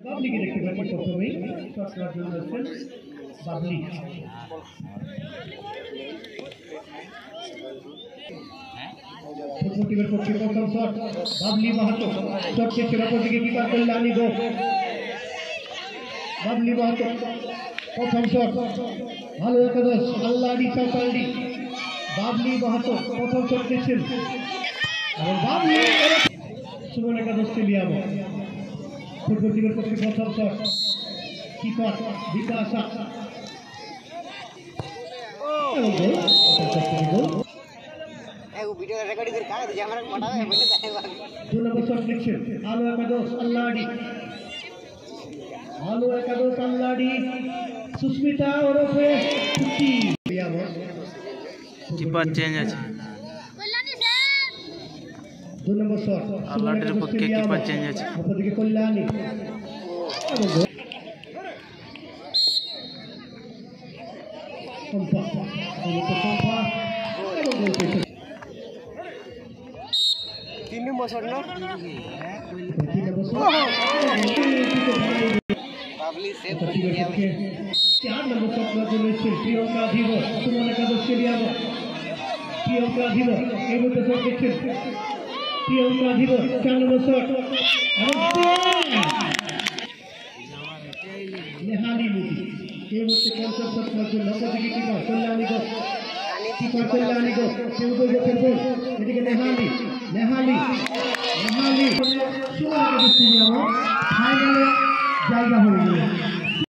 বাবলিকে দেখতে পাচ্ছি প্রথমেই শট করার জন্য আসছেন বাবলি। টিমের পক্ষে প্রথম শট বাবলি মাহাতো, শট খেয়েছে অপর দিকে কিপার কল্যাণী গো। বাবলি মাহাতো প্রথম শট, ভালো একাদশ আল্লাহডি চাউতালডি। বাবলি মাহাতো প্রথম শট খেয়েছেন এবং বাবলি সুমন একাদশ স্টেডিয়াম। ফুটবল টিমের পক্ষে প্রথম শট, কিপার বিকাশ আলো একাদশ আল্লাহডি। আলো একাদশ আল্লাহডি সুস্মিতা ওরফে কিপার চেঞ্জ আছে। 2 নম্বর শট আল্লাহডির পক্ষে কিপার চেঞ্জ আছে। অপরদিকে কল্যাণী প্রিয়ঙ্কা ধীবর সুমন একাদশ স্টেডিয়াম। প্রিয়ঙ্কা ধীবর এই মুহূর্তে শট দেখছেন, প্রিয়ঙ্কা ধীবর 4 নম্বর শট নেহালি মুদি এই মুহূর্তে পঞ্চম শট করার জন্য অপরদিকে কিপার কল্যাণী ঘোষ। কিপার কল্যাণী ঘোষ এদিকে নেহালি নেহালি নেহালি সুমন একাদশ স্টেডিয়াম ফাইনালে জায়গা হয়ে গেল।